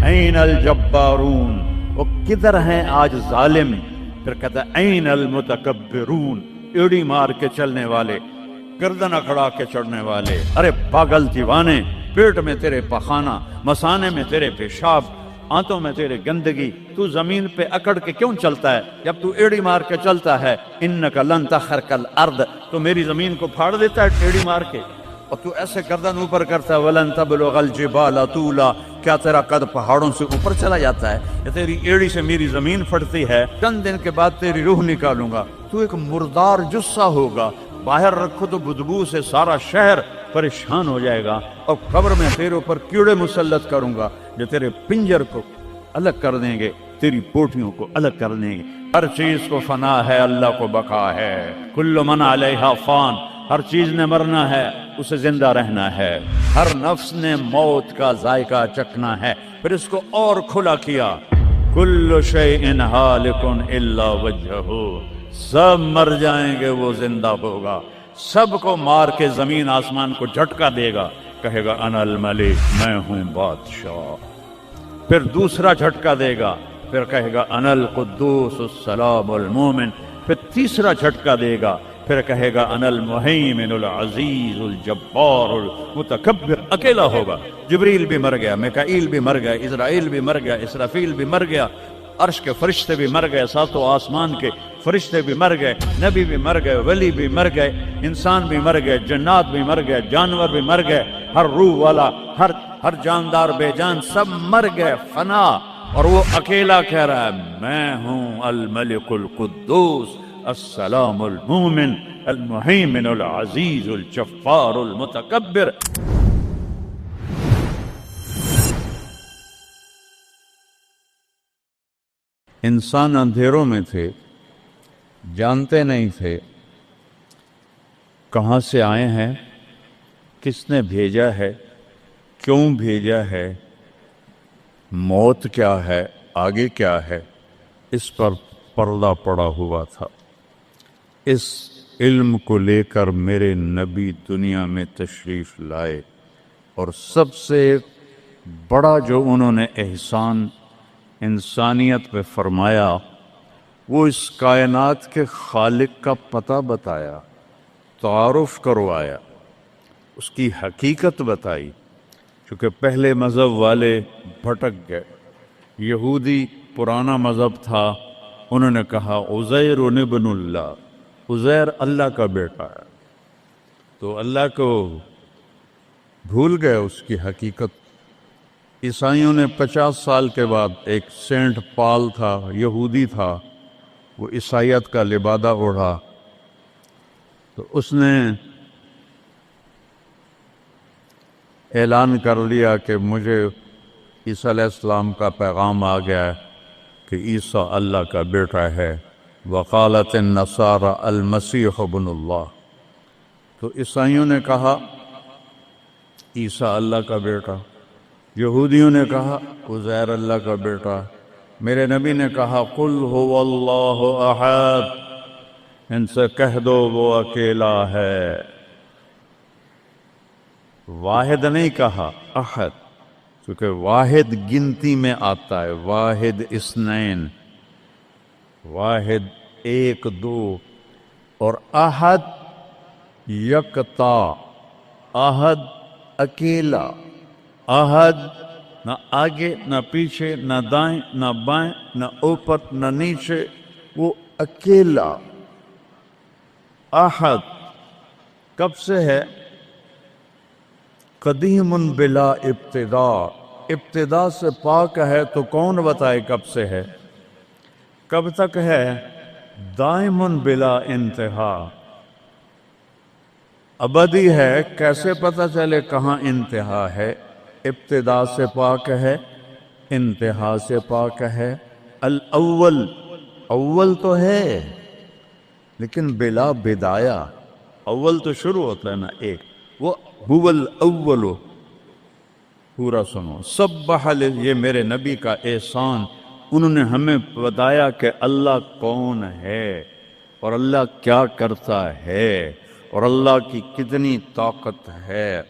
N الجبارون، وہ کدھر ہیں آج ظالم؟ پھر کہتا ہے این المتکبرون، ایڑی مار کے چلنے والے، گردن اکھڑا کے چڑھنے والے۔ ارے پاگل دیوانے، پیٹ میں تیرے پخانہ، مثانے میں تیرے پیشاب، آنتوں میں تیرے گندگی، تو زمین پہ اکڑ کے کیوں چلتا ہے؟ جب تو ایڑی مار کے چلتا ہے، انک لن تخرق الارض، تو میری زمین کو پھاڑ دیتا ہے ایڑی مار کے، اور تو ایسے گردن اوپر کرتا ہے، ولن تبلغ الجبال طولا، کیا تیرا قد پہاڑوں سے اوپر چلا جاتا ہے؟ یا تیری ایڑی سے میری زمین پھٹتی ہے، چند دن کے بعد تیری روح نکالوں گا، تو ایک مردار جثہ ہوگا، باہر رکھو تو بدبو سے سارا شہر پریشان ہو جائے گا، اور قبر میں تیرے اوپر کیڑے مسلط کروں گا جو تیرے پنجر کو الگ کر دیں گے، تیری پوٹیوں کو الگ کر دیں گے۔ ہر چیز کو فنا ہے، اللہ کو بقا ہے، کل من علیہا فان، ہر چیز نے مرنا ہے، اسے زندہ رہنا ہے، ہر نفس نے موت کا ذائقہ چکھنا ہے۔ پھر اس کو اور کھلا کیا، کل شیء ہالک الا وجہہ، سب مر جائیں گے، وہ زندہ ہوگا، سب کو مار کے زمین آسمان کو جھٹکا دے گا، کہے گا انا الملک، میں ہوں بادشاہ۔ پھر دوسرا جھٹکا دے گا، پھر کہے گا انا القدوس السلام المومن، پھر تیسرا جھٹکا دے گا، پھر کہے گا انا المہیمن العزیز الجبار المتکبر۔ اکیلا ہوگا، جبریل بھی مر گیا، میکائیل بھی مر گیا، اسرائیل بھی مر گیا، اسرافیل بھی مر گیا، عرش کے فرشتے بھی مر گئے، ساتوں آسمان کے فرشتے بھی مر گئے، نبی بھی مر گئے، ولی بھی مر گئے، انسان بھی مر گئے، جنات بھی مر گئے، جانور بھی مر گئے، ہر روح والا، ہر جاندار بے جان سب مر گئے، فنا۔ اور وہ اکیلا کہہ رہا ہے میں ہوں الملک القدوس السلام المومن المہیمن العزیز الجبار المتکبر۔ انسان اندھیروں میں تھے، جانتے نہیں تھے کہاں سے آئے ہیں، کس نے بھیجا ہے، کیوں بھیجا ہے، موت کیا ہے، آگے کیا ہے، اس پر پردہ پڑا ہوا تھا۔ اس علم کو لے کر میرے نبی دنیا میں تشریف لائے، اور سب سے بڑا جو انہوں نے احسان انسانیت پہ فرمایا، وہ اس کائنات کے خالق کا پتہ بتایا، تعارف کروایا، اس کی حقیقت بتائی۔ چونکہ پہلے مذہب والے بھٹک گئے، یہودی پرانا مذہب تھا، انہوں نے کہا عزیر ابن اللہ، عزیر اللہ کا بیٹا ہے، تو اللہ کو بھول گئے اس کی حقیقت۔ عیسائیوں نے 50 سال کے بعد، ایک سینٹ پال تھا، یہودی تھا، وہ عیسائیت کا لبادہ اوڑھا، تو اس نے اعلان کر لیا کہ مجھے عیسیٰ علیہ السلام کا پیغام آ گیا ہے کہ عیسیٰ اللہ کا بیٹا ہے، وقالت النصارى المسیح ابن اللہ۔ تو عیسائیوں نے کہا عیسیٰ اللہ کا بیٹا، یہودیوں نے کہا عزیر اللہ کا بیٹا، میرے نبی نے کہا قل هو اللہ احد، ان سے کہہ دو وہ اکیلا ہے، واحد نہیں کہا، احد، کیونکہ واحد گنتی میں آتا ہے، واحد اثنین، واحد ایک دو، اور احد یکتا، احد اکیلا، احد نہ آگے نہ پیچھے نہ دائیں نہ بائیں نہ اوپر نہ نیچے، وہ اکیلا احد۔ کب سے ہے؟ قدیم بلا ابتدا، ابتدا سے پاک ہے، تو کون بتائے کب سے ہے، کب تک ہے؟ دائم بلا انتہا، ابدی ہے، کیسے پتہ چلے کہاں انتہا ہے؟ ابتدا سے پاک ہے، انتہا سے پاک ہے۔ الاول، اول تو ہے لیکن بلا بدایا، اول تو شروع ہوتا ہے نا ایک، وہ هو الاول۔ پورا سنو، سبح، یہ میرے نبی کا احسان، انہوں نے ہمیں بتایا کہ اللہ کون ہے، اور اللہ کیا کرتا ہے، اور اللہ کی کتنی طاقت ہے۔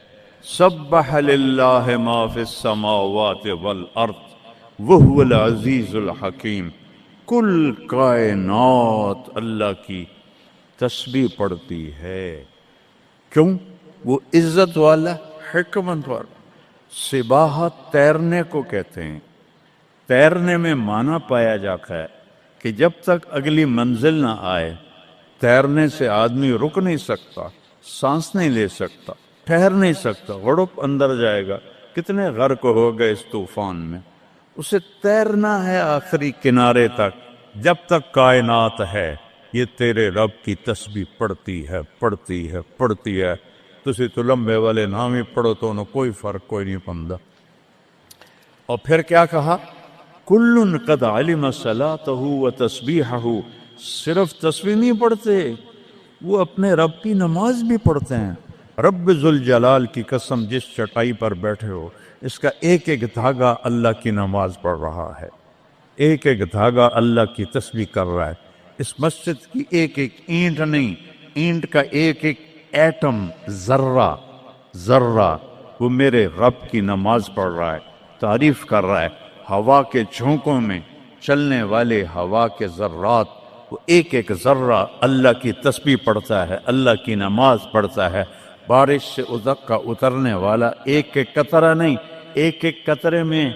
سبح للہ ما فی السماوات والارض، وہو العزیز الحکیم. کل کائنات اللہ کی تسبیح پڑھتی ہے. کیوں؟ وہ عزت والا، حکمت والا. سباحت تیرنے کو کہتے ہیں. تیرنے میں معنی پایا جاتا ہے کہ جب تک اگلی منزل نہ آئے تیرنے سے آدمی رک نہیں سکتا، سانس نہیں لے سکتا، ٹھہر نہیں سکتا، غڑپ اندر جائے گا. کتنے غرق ہو گئے اس طوفان میں. اسے تیرنا ہے آخری کنارے تک. جب تک کائنات ہے یہ تیرے رب کی تسبیح پڑھتی ہے، پڑھتی ہے، پڑھتی ہے. تسی تو لمبے والے نام ہی پڑھو تو انہوں کوئی فرق کوئی نہیں پندہ. اور پھر کیا کہا؟ کل قد علم صلاتہ و تسبیحہ. صرف تسبیح نہیں پڑھتے، وہ اپنے رب کی نماز بھی پڑھتے ہیں. رب ذوالجلال کی قسم، جس چٹائی پر بیٹھے ہو اس کا ایک ایک دھاگا اللہ کی نماز پڑھ رہا ہے، ایک ایک دھاگا اللہ کی تسبیح کر رہا ہے. اس مسجد کی ایک ایک اینٹ نہیں، اینٹ کا ایک ایک ایٹم، ذرہ وہ میرے رب کی نماز پڑھ رہا ہے، تعریف کر رہا ہے. ہوا کے جھونکوں میں چلنے والے ہوا کے ذرات، وہ ایک ایک ذرہ اللہ کی تسبیح پڑھتا ہے، اللہ کی نماز پڑھتا ہے. بارش سے ادک کا اترنے والا ایک ایک قطرہ نہیں، ایک ایک قطرے میں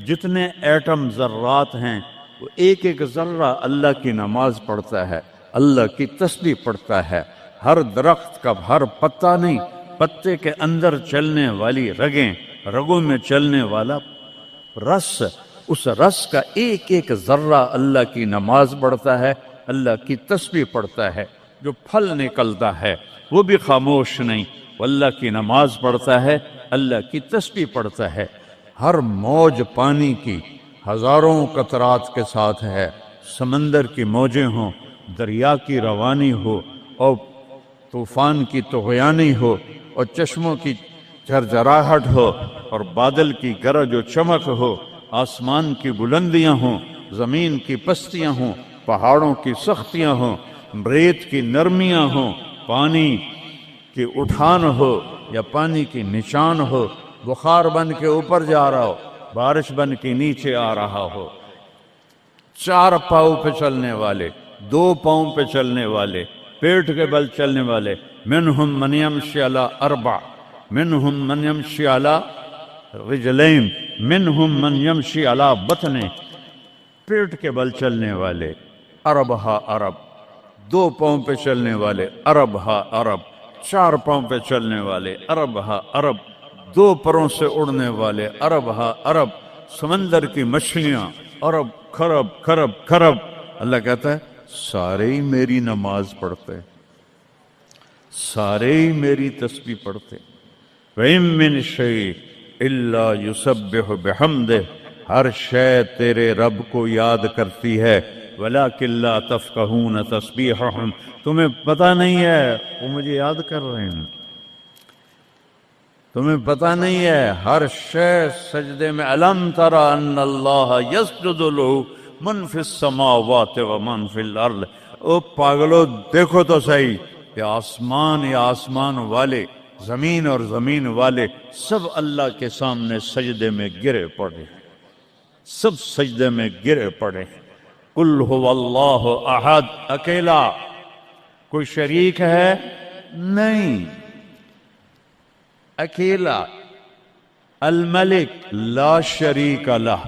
جتنے ایٹم ذرات ہیں وہ ایک ایک ذرہ اللہ کی نماز پڑھتا ہے، اللہ کی تسبیح پڑھتا ہے. ہر درخت کا ہر پتا نہیں، پتے کے اندر چلنے والی رگیں، رگوں میں چلنے والا رس، اس رس کا ایک ایک ذرہ اللہ کی نماز پڑھتا ہے، اللہ کی تسبیح پڑھتا ہے. جو پھل نکلتا ہے وہ بھی خاموش نہیں، وہ اللہ کی نماز پڑھتا ہے، اللہ کی تسبیح پڑھتا ہے. ہر موج پانی کی ہزاروں قطرات کے ساتھ ہے. سمندر کی موجیں ہوں، دریا کی روانی ہو، اور طوفان کی طغیانی ہو، اور چشموں کی جھرجھراہٹ ہو، اور بادل کی گرج و چمک ہو، آسمان کی بلندیاں ہوں، زمین کی پستیاں ہوں، پہاڑوں کی سختیاں ہوں، ریت کی نرمیاں ہوں، پانی کی اٹھان ہو یا پانی کی نشان ہو، بخار بن کے اوپر جا رہا ہو، بارش بن کے نیچے آ رہا ہو. 4 پاؤں پہ چلنے والے، 2 پاؤں پہ چلنے والے، پیٹ کے بل چلنے والے. منہم من یمشی علی 4، منہم من یمشی علی رجلین، منہم من یمشی علی بطن. پیٹ کے بل چلنے والے عرب ہا عرب، 2 پاؤں پہ چلنے والے عرب ہا عرب، 4 پاؤں پہ چلنے والے عرب ہا عرب، 2 پروں سے اڑنے والے عرب ہا عرب. سمندر کی مچھلیاں عرب خرب خرب خرب. اللہ کہتا ہے سارے ہی میری نماز پڑھتے، سارے ہی میری تسبیح پڑھتے. وَإِن مِّن شَيْءٍ إِلَّا يُسَبِّحُ بِحَمْدِهِ. ہر شے تیرے رب کو یاد کرتی ہے. وَلَٰكِن لَّا تَفْقَهُونَ تَسْبِيحَهُمْ. تمہیں پتہ نہیں ہے وہ مجھے یاد کر رہے ہیں، تمہیں پتہ نہیں ہے. ہر شے سجدے میں. أَلَمْ تَرَ أَنَّ اللَّهَ يَسْجُدُ لَهُ مَن فِي السَّمَاوَاتِ وَمَن فِي الْأَرْضِ. او پاگلو دیکھو تو صحیح، یہ آسمان یا آسمان والے، زمین اور زمین والے سب اللہ کے سامنے سجدے میں گرے پڑے، سب سجدے میں گرے پڑے. قل هو اللہ احد. اکیلا، کوئی شریک ہے نہیں، اکیلا. الملک لا شریک لہ،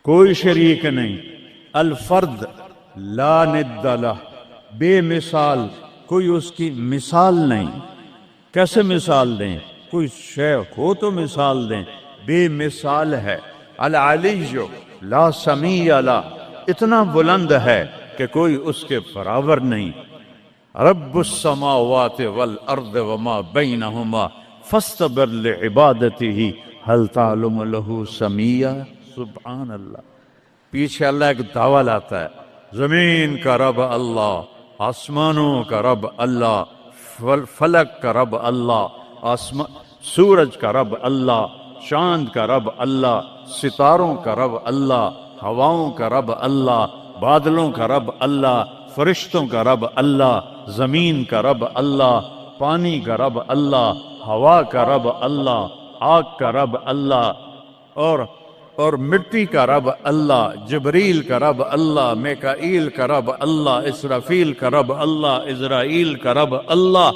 کوئی شریک نہیں. الفرد لا ند لہ، بے مثال، کوئی اس کی مثال نہیں. کیسے مثال دیں؟ کوئی شے ہو تو مثال دیں، بے مثال ہے. العلی لا سمیع لہ، اتنا بلند ہے کہ کوئی اس کے برابر نہیں. رب السماوات والارض وما بینہما فاستبر لعبادتہ هل تعلم له سمیع. سبحان اللہ. پیچھے اللہ ایک دعویٰ لاتا ہے، زمین کا رب اللہ، آسمانوں کا رب اللہ، فلک کا رب اللہ، سورج کا رب اللہ، چاند کا رب اللہ، ستاروں کا رب اللہ، ہواؤں کا رب اللہ، بادلوں کا رب اللہ، فرشتوں کا رب اللہ، زمین کا رب اللہ، پانی کا رب اللہ، ہوا کا رب اللہ، آگ کا رب اللہ، اور اور مٹی کا رب اللہ، جبریل کا رب اللہ، میکائیل کا رب اللہ، اسرافیل کا رب اللہ، اسرائیل کا رب اللہ،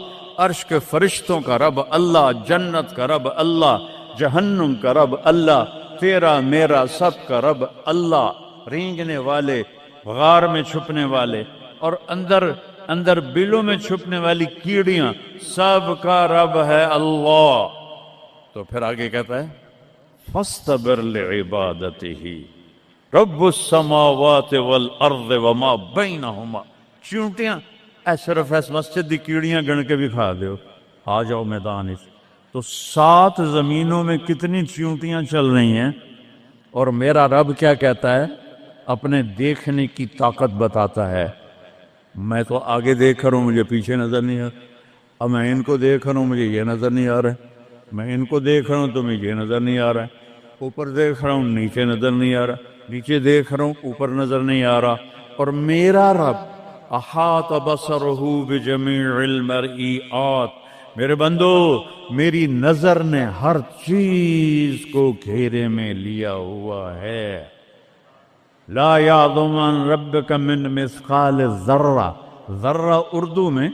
عرش کے فرشتوں کا رب اللہ، جنت کا رب اللہ، جہنم کا رب اللہ، تیرا میرا سب کا رب اللہ، رینگنے والے، غار میں چھپنے والے اور اندر بلوں میں چھپنے والی کیڑیاں، سب کا رب ہے اللہ۔ تو پھر آگے کہتا ہے فاصطبر لعبادتہ رب السماوات والارض وما بینہما۔ چونٹیاں صرف اس مسجد دی کیڑیاں گن کے بھی کھا دیو، آ جاؤ میدان اس۔ تو 7 زمینوں میں کتنی چونٹیاں چل رہی ہیں، اور میرا رب کیا کہتا ہے؟ اپنے دیکھنے کی طاقت بتاتا ہے۔ میں تو آگے دیکھ رہا ہوں، مجھے پیچھے نظر نہیں آ رہا، اب میں ان کو دیکھ رہا ہوں، مجھے یہ نظر نہیں آ رہا ہے، میں ان کو دیکھ رہا ہوں تو مجھے یہ نظر نہیں آ رہا ہے، اوپر دیکھ رہا ہوں نیچے نظر نہیں آ رہا، نیچے دیکھ رہا ہوں اوپر نظر نہیں آ رہا۔ اور میرا رب احاط بصرہ بجمیع المرئیات، میرے بندو میری نظر نے ہر چیز کو گھیرے میں لیا ہوا ہے۔ لا یعظم عن ربک من مثقال ذرہ، ذرہ اردو میں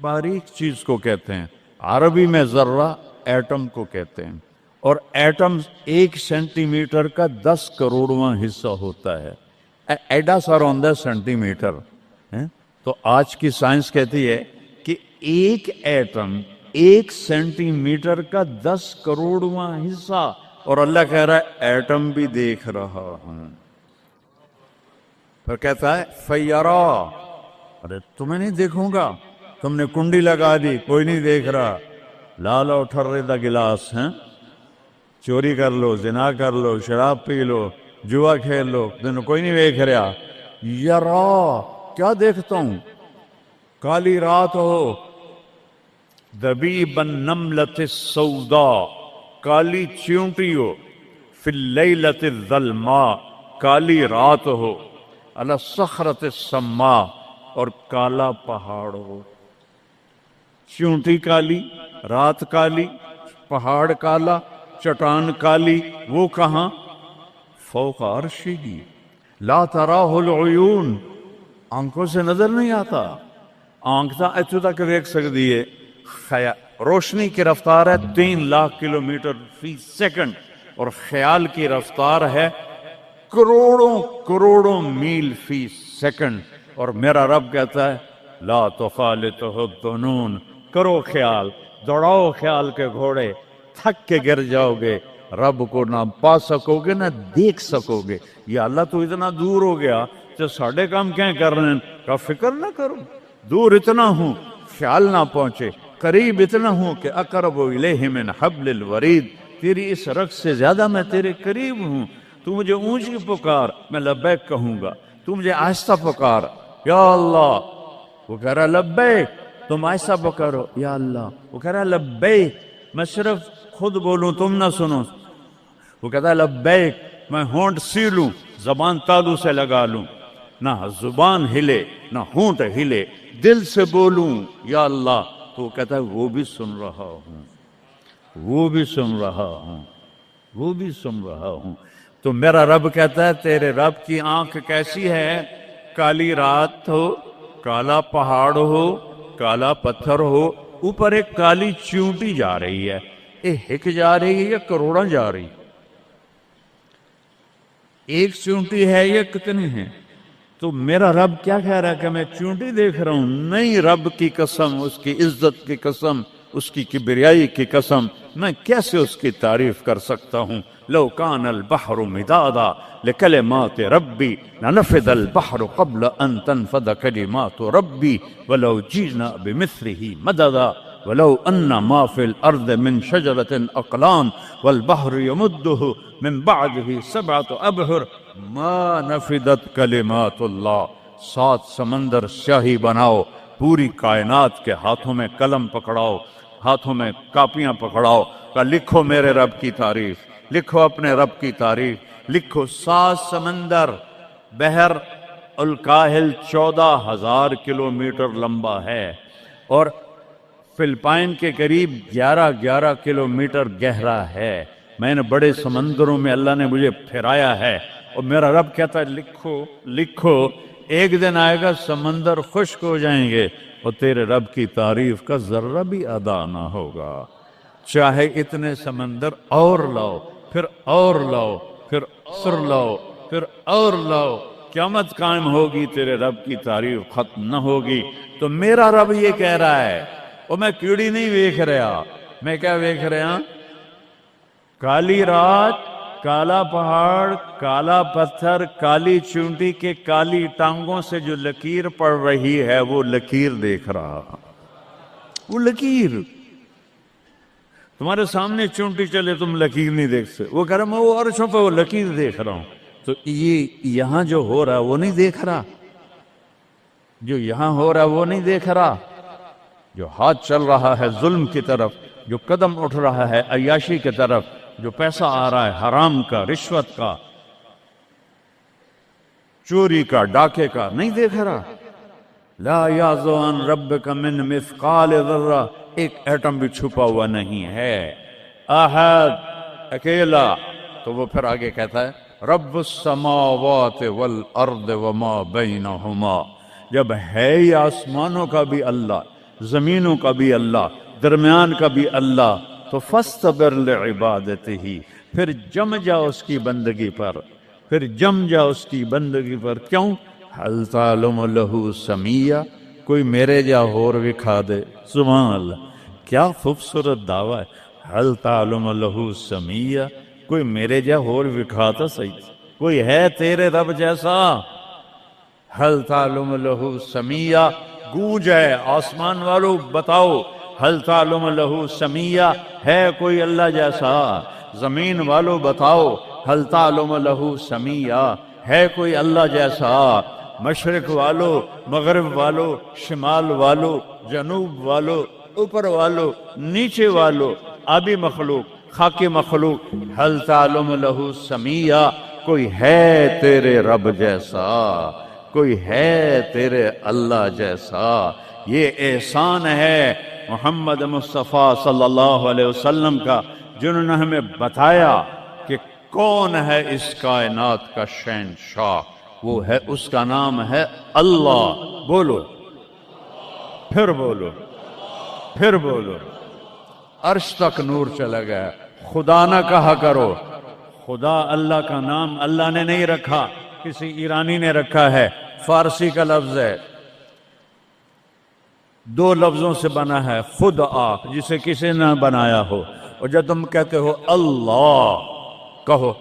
باریک چیز کو کہتے ہیں، عربی میں ذرہ ایٹم کو کہتے ہیں، اور ایٹم 1 سینٹی میٹر کا 10 کروڑواں حصہ ہوتا ہے، ایڈا سارا ہوتا ہے سینٹی میٹر۔ تو آج کی سائنس کہتی ہے کہ ایک ایٹم 1 سینٹی میٹر کا 10 کروڑواں حصہ، اور اللہ کہہ رہا ہے ایٹم بھی دیکھ رہا ہوں۔ پھر کہتا ہے فیرا، ارے تمہیں نہیں دیکھوں گا، تم نے کنڈی لگا دی کوئی نہیں دیکھ رہا، لا لو ٹھرے دا گلاس ہیں، چوری کر لو، زنا کر لو، شراب پی لو، جوا کھیل لو، تمہیں کوئی نہیں دیکھ رہا۔ یرا، کیا دیکھتا ہوں؟ کالی رات ہو، دبیب النملۃ السوداء، کالی چیونٹی ہو، فی اللیلۃ الظلماء، کالی رات ہو، علی الصخرۃ السماء، اور کالا پہاڑ ہو۔ چیونٹی کالی، رات کالی، پہاڑ کالا، چٹان کالی، وہ کہاں؟ فوق عرشہ لا تراہ العیون، آنکھوں سے نظر نہیں آتا، آنکھ تو اتو تک دیکھ سکتی ہے، روشنی کی رفتار ہے 3 لاکھ کلومیٹر فی سیکنڈ، اور خیال کی رفتار ہے کروڑوں میل فی سیکنڈ۔ اور میرا رب کہتا ہے لا تخالطہ الظنون، کرو خیال، دوڑاؤ خیال کے گھوڑے، تھک کے گر جاؤ گے، رب کو نہ پا سکو گے نہ دیکھ سکو گے۔ یا اللہ تو اتنا دور ہو گیا تو ساڑھے کام کیا کر رہے ہیں؟ کا فکر نہ کرو، دور اتنا ہوں خیال نہ پہنچے، قریب اتنا ہوں کہ اقرب الیہ من حبل الورید، تیری اس رگ سے زیادہ میں تیرے قریب ہوں۔ تو مجھے اونچی پکار، میں لبیک کہوں گا، تو مجھے آہستہ پکار، یا اللہ، وہ کہہ رہا لبیک، تم آہستہ پکارو یا اللہ، وہ کہہ رہا لبیک، میں صرف خود بولوں تم نہ سنو، وہ کہتا ہے لبیک، میں ہونٹ سیلوں، زبان تالو سے لگا لوں، نہ زبان ہلے نہ ہونٹ ہلے، دل سے بولوں یا اللہ، تو وہ کہتا ہے وہ بھی سن رہا ہوں، وہ بھی سن رہا ہوں، وہ بھی سن رہا ہوں۔ تو میرا رب کہتا ہے تیرے رب کی آنکھ کیسی ہے؟ کالی رات ہو، کالا پہاڑ ہو، کالا پتھر ہو، اوپر ایک کالی چیونٹی جا رہی ہے، ایک جا رہی ہے یا کروڑاں جا رہی؟ ایک چیونٹی ہے یا کتنی ہیں؟ تو میرا رب کیا کہہ رہا ہے کہ میں چیونٹی دیکھ رہا ہوں؟ نہیں، رب کی قسم، اس کی عزت کی قسم، اس کی کبریائی کی قسم، میں کیسے اس کی تعریف کر سکتا ہوں؟ لو کان البحر مدادا لکلمات ربی لنفد البحر قبل ان تنفد کلمات ربی ولو جئنا بمثله مددا ولو ان ما في الارض من شجرة اقلام والبحر يمده من بعده 7 ابحر ما نفدت کلمات اللہ۔ 7 سمندر سیاہی بناؤ، پوری کائنات کے ہاتھوں میں قلم پکڑاؤ، ہاتھوں میں کاپیاں پکڑاؤ، کہ لکھو میرے رب کی تعریف، لکھو اپنے رب کی تعریف، لکھو۔ 7 سمندر، بحر الکاہل 14,000 کلومیٹر لمبا ہے، اور فلپائن کے قریب 11 کلومیٹر گہرا ہے۔ میں نے بڑے سمندروں میں اللہ نے مجھے پھرایا ہے، اور میرا رب کہتا ہے لکھو لکھو، ایک دن آئے گا سمندر خشک ہو جائیں گے اور تیرے رب کی تعریف کا ذرہ بھی ادا نہ ہوگا، چاہے اتنے سمندر اور لاؤ، پھر اور لاؤ، پھر اور لاؤ، پھر اور لاؤ، قیامت قائم ہوگی تیرے رب کی تعریف ختم نہ ہوگی۔ تو میرا رب یہ کہہ رہا ہے، اور میں کیڑی نہیں ویکھ رہا، میں کیا ویکھ رہا؟ کالی رات، کالا پہاڑ، کالا پتھر، کالی چونٹی کے کالی ٹانگوں سے جو لکیر پڑ رہی ہے وہ لکیر دیکھ رہا، وہ لکیر تمہارے سامنے چونٹی چلے تم لکیر نہیں دیکھ سکتے، وہ کہہ رہا میں وہ عرشوں پہ وہ لکیر دیکھ رہا ہوں۔ تو یہ یہاں جو ہو رہا ہے وہ نہیں دیکھ رہا، جو یہاں ہو رہا ہے وہ نہیں دیکھ رہا، جو ہاتھ چل رہا ہے ظلم کی طرف، جو قدم اٹھ رہا ہے عیاشی کی طرف، جو پیسہ آ رہا ہے حرام کا، رشوت کا، چوری کا، ڈاکے کا، نہیں دیکھ رہا۔ لا یعزو عن ربک من مثقال ذرہ، ایک ایٹم بھی چھپا ہوا نہیں ہے، احد، اکیلا۔ تو وہ پھر آگے کہتا ہے رب السماوات والارض وما بینہما، جب ہے یہ آسمانوں کا بھی اللہ، زمینوں کا بھی اللہ، درمیان کا بھی اللہ، تو فاصطبر لعبادتہ، پھر جم جا اس کی بندگی پر، پھر جم جا اس کی بندگی پر۔ کیوں؟ حل تعلم لہ سمیہ، کوئی میرے جا ہور وکھا دے، سبحان اللہ، کیا خوبصورت دعویٰ ہے، حل تعلم لہ سمیہ، کوئی میرے جا ہور وکھاتا صحیح، کوئی ہے تیرے رب جیسا؟ حل تعلم لہ سمیہ، گونج ہے آسمان والو بتاؤ، حل تعلم لہ سمیہ، ہے کوئی اللہ جیسا؟ زمین والو بتاؤ، حل تعلم لہ سمیہ، ہے کوئی اللہ جیسا؟ مشرق والو، مغرب والو، شمال والو، جنوب والو، اوپر والو، نیچے والو، آبی مخلوق، خاکی مخلوق، حل تعلم لہ سمیہ، کوئی ہے تیرے رب جیسا، کوئی ہے تیرے اللہ جیسا؟ یہ احسان ہے محمد مصطفیٰ صلی اللہ علیہ وسلم کا، جنہوں نے ہمیں بتایا کہ کون ہے اس کائنات کا شہنشاہ، وہ ہے، اس کا نام ہے اللہ۔ بولو، پھر بولو، پھر بولو، عرش تک نور چلا گیا۔ خدا نہ کہا کرو، خدا اللہ کا نام اللہ نے نہیں رکھا، کسی ایرانی نے رکھا ہے، فارسی کا لفظ ہے، دو لفظوں سے بنا ہے، خود آ، جسے کسی نے بنایا ہو، اور جب تم کہتے ہو اللہ، کہو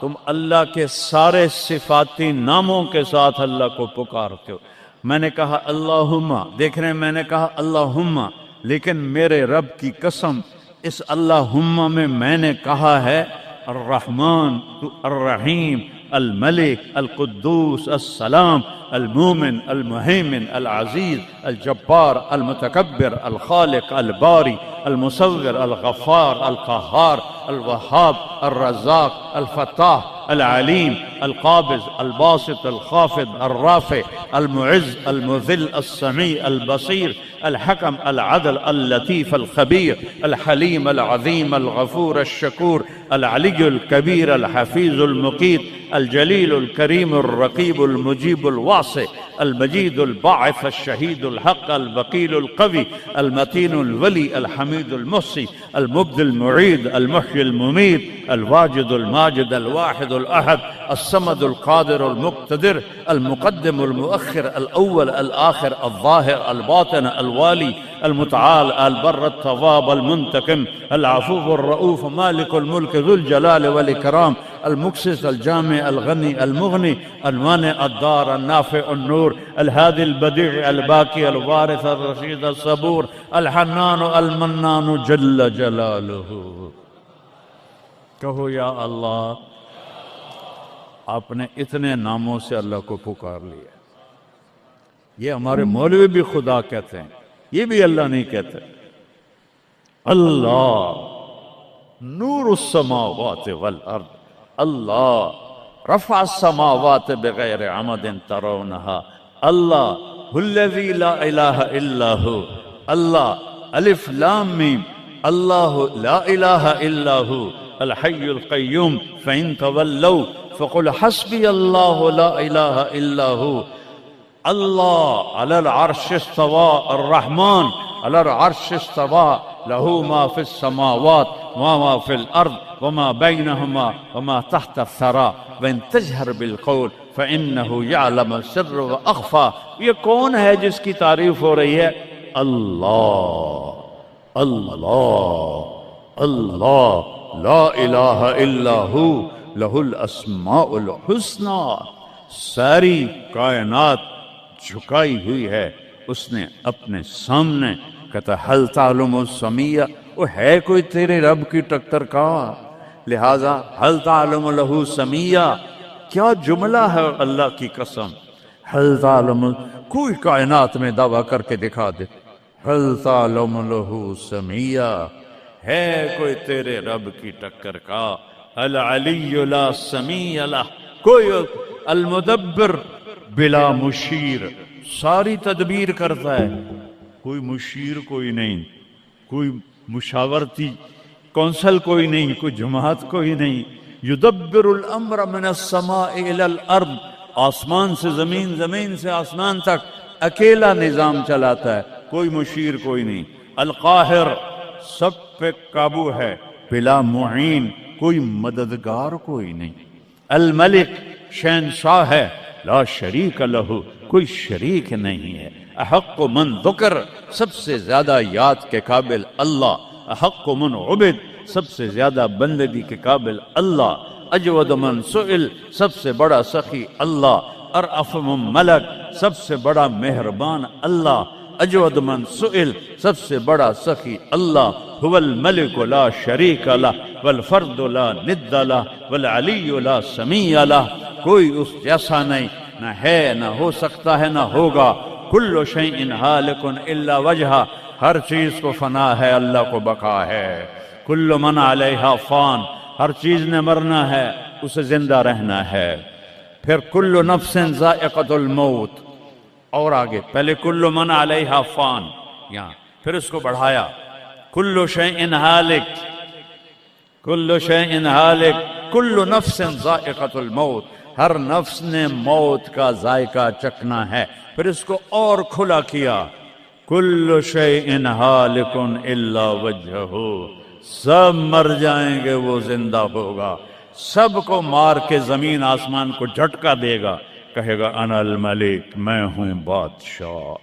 تم اللہ کے سارے صفاتی ناموں کے ساتھ اللہ کو پکارتے ہو۔ میں نے کہا اللہم، دیکھ رہے ہیں میں نے کہا اللہم، لیکن میرے رب کی قسم اس اللہم میں نے کہا ہے الرحمن، الرحیم، الملک، القدوس، السلام، المومن، المہیمن، العزیز، الجبار، المتکبر، الخالق، الباری، المصور، الغفار، القہار، الوہاب، الرزاق، الفتاح، العلیم، القابض، الباسط، الخافض، الرافع، المعز، المذل، السمیع، البصیر، الحکم، العدل، اللطیف، الخبیر، الحلیم، العظیم، الغفور، الشکور، العلی الکبیر، الحفیظ، المقیت، الجلیل، الکریم، الرقیب، المجیب، الواسع، المجید، الباعث، الشہید، الحق، الوکیل، القوی، المتین، الولی، الحمید، المحصی، المبدی، المعید، المحیی، الممیت، الواجد، الماجد، الواحد، الأحد، الصمد، القادر، المقتدر، المقدم، المؤخر، الأول، الآخر، الظاهر، الباطن، الوالي، المتعال، البر، التواب، المنتقم، العفو، الرؤوف، مالك الملك، ذو الجلال والإكرام، المقسط، الجامع، الغني، المغني، المانع، الدار، النافع، النور، الهادي، البديع، الباقي، الوارث، الرشيد، الصبور، الحنان، المنان، جل جلاله۔ کہو یا اللہ، آپ نے اتنے ناموں سے اللہ کو پکار لیا۔ یہ ہمارے مولوی بھی خدا کہتے ہیں، یہ بھی اللہ نہیں کہتے۔ اللہ نور السماوات والارض، اللہ رفع السماوات بغیر عمد ترونها، اللہ الذی لا الہ الا ہو، اللہ الف لام میم اللہ لا الہ الا ہو الحی القیوم فإن تولوا فقل حسبی اللہ لا الہ الا ہو اللہ علی العرش استوى الرحمن علی العرش استوى له ما في السماوات وما في الأرض وما بينهما وما تحت الثرى وإن تجهر بالقول فإنه يعلم السر وأخفى. یہ کون ہے جس کی تعریف ہو رہی ہے؟ اللہ اللہ اللہ لا الہ الا ہو لہ الاسماء الحسنى. ساری کائنات جھکائی ہوئی ہے اس نے اپنے سامنے. کہتا حل تعلم السمیہ، وہ ہے کوئی تیرے رب کی ٹکر کا؟ لہذا حل تعلم لہ سمیہ، کیا جملہ ہے اللہ کی قسم. حل تعلم، کوئی کائنات میں دعویٰ کر کے دکھا دے حل تعلم لہ سمیہ، ہے کوئی تیرے رب کی ٹکر کا. العلی لا سمیہ لہ، کوئی المدبر بلا مشیر، ساری تدبیر کرتا ہے، کوئی مشیر کوئی نہیں، کوئی مشاورتی کونسل کوئی نہیں، کوئی جماعت کوئی نہیں. یدبر الامر من السماء الى الارض، آسمان سے زمین، زمین سے آسمان تک اکیلا نظام چلاتا ہے، کوئی مشیر کوئی نہیں. القاہر، سب پہ قابو ہے، بلا معین، کوئی مددگار کوئی نہیں. الملک، شہنشاہ ہے، لا شریک لہ، کوئی شریک نہیں ہے. احق من ذکر، سب سے زیادہ یاد کے قابل اللہ. احق من عبد، سب سے زیادہ بندگی کے قابل اللہ. اجود من سئل، سب سے بڑا سخی اللہ. ارأف من ملک، سب سے بڑا مہربان اللہ. اجود من سئل، سب سے بڑا سخی اللہ. هو الملک لا شریک لہ والفرد لا ند لہ والعلی لا سمیع لہ، کوئی اس جیسا نہیں، نہ ہے، نہ ہو سکتا ہے، نہ ہوگا. کل شیء ہالک الا وجہہ، ہر چیز کو فنا ہے، اللہ کو بقا ہے. کل من علیہا فان، ہر چیز نے مرنا ہے، اسے زندہ رہنا ہے. پھر کل نفس ذائقۃ الموت، اور آگے پہلے کل من علیہا فان یہاں، پھر اس کو بڑھایا کل شیء ہالک، کل شیء ہالک، کل نفس ذائقۃ الموت، ہر نفس نے موت کا ذائقہ چکھنا ہے. پھر اس کو اور کھلا کیا کل شیء ہالک الا وجہہ، سب مر جائیں گے، وہ زندہ ہوگا. سب کو مار کے زمین آسمان کو جھٹکا دے گا، کہے گا انا الملک، میں ہوں بادشاہ.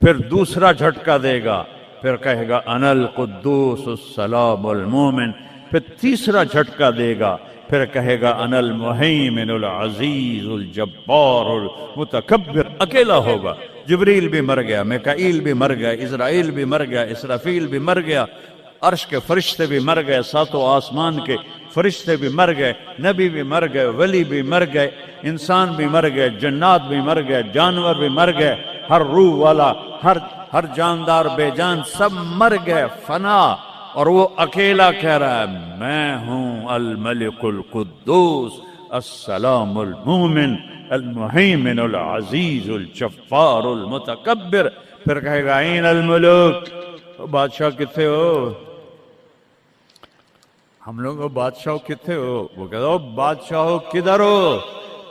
پھر دوسرا جھٹکا دے گا، پھر کہے گا انا القدوس السلام المومن. پھر تیسرا جھٹکا دے گا، پھر کہے گا انا المہیمن العزیز الجبار المتکبر. اکیلا ہوگا. جبریل بھی مر گیا، میکائیل بھی مر گیا، اسرائیل بھی مر گیا، اسرافیل بھی مر گیا، عرش کے فرشتے بھی مر گئے، ساتوں آسمان کے فرشتے بھی مر گئے، نبی بھی مر گئے، ولی بھی مر گئے، انسان بھی مر گئے، جنات بھی مر گئے، جانور بھی مر گئے، ہر روح والا، ہر جاندار بے جان سب مر گئے، فنا. اور وہ اکیلا کہہ رہا ہے میں ہوں الملک القدوس السلام المومن المہیمن العزیز الجبار المتکبر. پھر کہے گا این الملوک، بادشاہ کتنے ہو؟ ہم لوگ بادشاہ کتنے ہو؟ وہ کہتا ہو بادشاہ کدھر ہو؟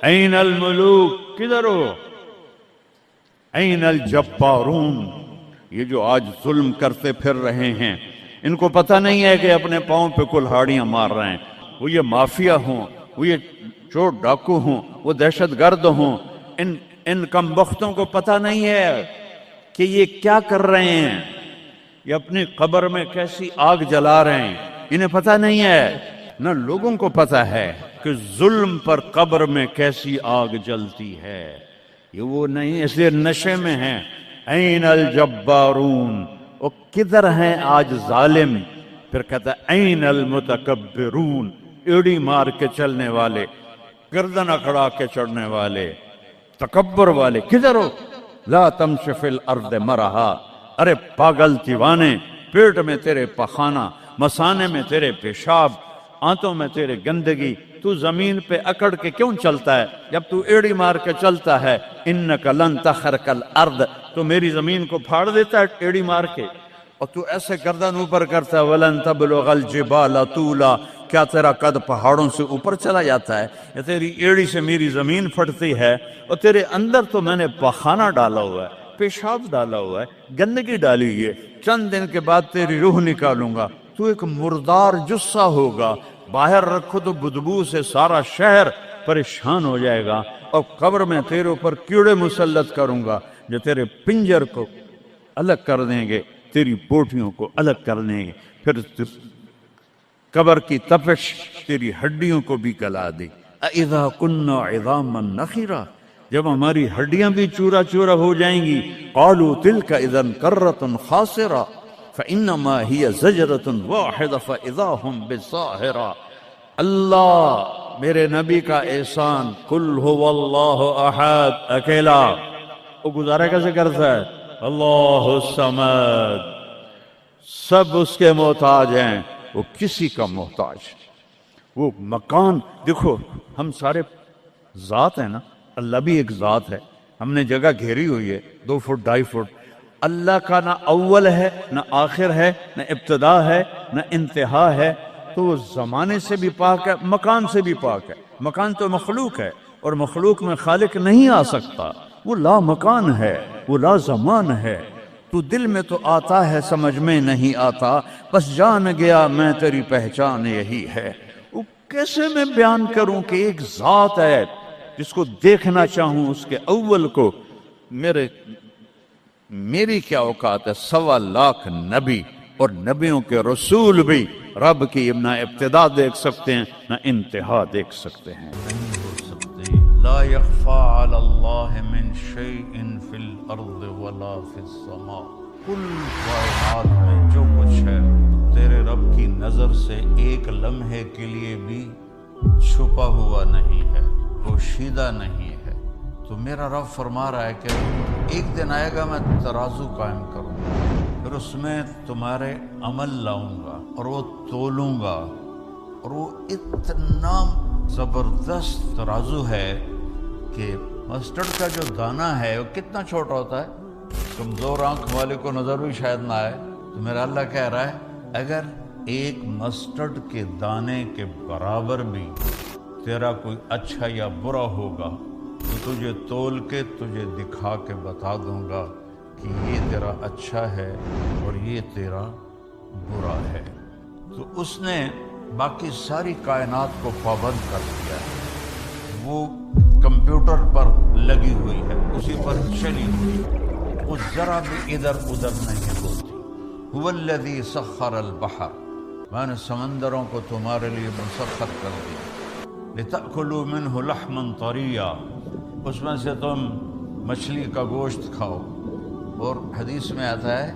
این الملوک، کدھر ہو؟ این الجبارون، یہ جو آج ظلم کرتے پھر رہے ہیں، ان کو پتہ نہیں ہے کہ اپنے پاؤں پہ کلہاڑیاں مار رہے ہیں. وہ یہ مافیا ہوں، وہ یہ چور ڈاکو ہوں، وہ دہشت گرد ہوں، ان کم بختوں کو پتہ نہیں ہے کہ یہ کیا کر رہے ہیں. یہ اپنی قبر میں کیسی آگ جلا رہے ہیں، انہیں پتہ نہیں ہے. نہ لوگوں کو پتہ ہے کہ ظلم پر قبر میں کیسی آگ جلتی ہے. یہ وہ نہیں، اس لیے نشے میں ہیں. این الجبارون، وہ کدھر ہیں آج ظالم؟ پھر کہتا ہے این المتکبرون، ایڑی مار کے چلنے والے، گردن اکڑا کے چڑھنے والے، تکبر والے کدھر ہو؟ لا تمش فی الارض مرحا، ارے پاگل دیوانے، پیٹ میں تیرے پخانہ، مثانے میں تیرے پیشاب، آنتوں میں تیرے گندگی، تو زمین پہ اکڑ کے کیوں چلتا ہے جب تو ایڑی مار کے چلتا ہے؟ انک لن تخرق الارض، تو میری زمین کو پھاڑ دیتا ہے ایڑی مار کے. اور تو ایسے گردن اوپر کرتا ہے وَلَن تَبْلُغَ الْجِبَالَ طُولًا، کیا تیرا قد پہاڑوں سے اوپر چلا جاتا ہے؟ یا تیری ایڑی سے میری زمین پھٹتی ہے؟ اور تیرے اندر تو میں نے پخانہ ڈالا ہوا ہے، پیشاب ڈالا ہوا ہے، گندگی ڈالی ہوئی ہے، چند دن کے بعد تیری روح نکالوں گا، تو ایک مردار جثہ ہوگا، باہر رکھو تو بدبو سے سارا شہر پریشان ہو جائے گا، اور قبر میں تیرے اوپر کیڑے مسلط کروں گا جو تیرے پنجر کو الگ کر دیں گے، تیری بوٹیوں کو الگ کر دیں گے، پھر قبر کی تپش تیری ہڈیوں کو بھی گلا دی۔ اِذَا كُنَّا عِظَامًا نَخِرًا، جب ہماری ہڈیاں بھی چورا چورا ہو جائیں گی، قَالُوا تِلْكَ إِذًا كَرَّةٌ خَاسِرَةٌ فَإِنَّمَا هِيَ زَجْرَةٌ وَاحِدَةٌ فَإِذَا هُمْ بِالسَّاهِرَةِ۔ اللہ میرے نبی کا احسان، قُلْ هُوَ اللَّهُ أَحَدٌ، اکیلا، وہ گزارا کیسے کرتا ہے؟ اللہ الصمد، سب اس کے محتاج ہیں، وہ کسی کا محتاج۔ وہ مکان دیکھو، ہم سارے ذات ہیں نا، اللہ بھی ایک ذات ہے، ہم نے جگہ گھیری ہوئی ہے 2 فٹ 2.5 فٹ۔ اللہ کا نہ اول ہے نہ آخر ہے نہ ابتدا ہے نہ انتہا ہے، تو وہ زمانے سے بھی پاک ہے، مکان سے بھی پاک ہے۔ مکان تو مخلوق ہے، اور مخلوق میں خالق نہیں آ سکتا، وہ لا مکان ہے، وہ لا زمان ہے۔ تو دل میں تو آتا ہے، سمجھ میں نہیں آتا، بس جان گیا میں تیری پہچان یہی ہے۔ وہ کیسے میں بیان کروں کہ ایک ذات ہے جس کو دیکھنا چاہوں اس کے اول کو، میری کیا اوقات ہے؟ 1.25 لاکھ نبی اور نبیوں کے رسول بھی رب کی نہ ابتدا دیکھ سکتے ہیں نہ انتہا دیکھ سکتے ہیں۔ نہیں ہو سکتے۔ لا يخفى على الله من شيء في الارض ولا في السماء، کل کائنات میں جو کچھ ہے تیرے رب کی نظر سے ایک لمحے کے لیے بھی چھپا ہوا نہیں ہے، پوشیدہ نہیں ہے۔ تو میرا رب فرما رہا ہے کہ ایک دن آئے گا میں ترازو قائم کروں گا، پھر اس میں تمہارے عمل لاؤں گا اور وہ تولوں گا، اور وہ اتنا زبردست ترازو ہے کہ مسٹرڈ کا جو دانہ ہے وہ کتنا چھوٹا ہوتا ہے، کمزور آنکھ والے کو نظر بھی شاید نہ آئے، تو میرا اللہ کہہ رہا ہے اگر ایک مسٹرڈ کے دانے کے برابر بھی تیرا کوئی اچھا یا برا ہوگا تو تجھے تول کے تجھے دکھا کے بتا دوں گا کہ یہ تیرا اچھا ہے اور یہ تیرا برا ہے۔ تو اس نے باقی ساری کائنات کو پابند کر دیا ہے، وہ کمپیوٹر پر لگی ہوئی ہے، اسی پر چلی ہوئی ہے، وہ ذرا بھی ادھر ادھر نہیں ہوتی۔ هو الذی سخر البحر، میں نے سمندروں کو تمہارے لیے مسخر کر دیا، لتأکلوا منہ لحما طریا، اس میں سے تم مچھلی کا گوشت کھاؤ۔ اور حدیث میں آتا ہے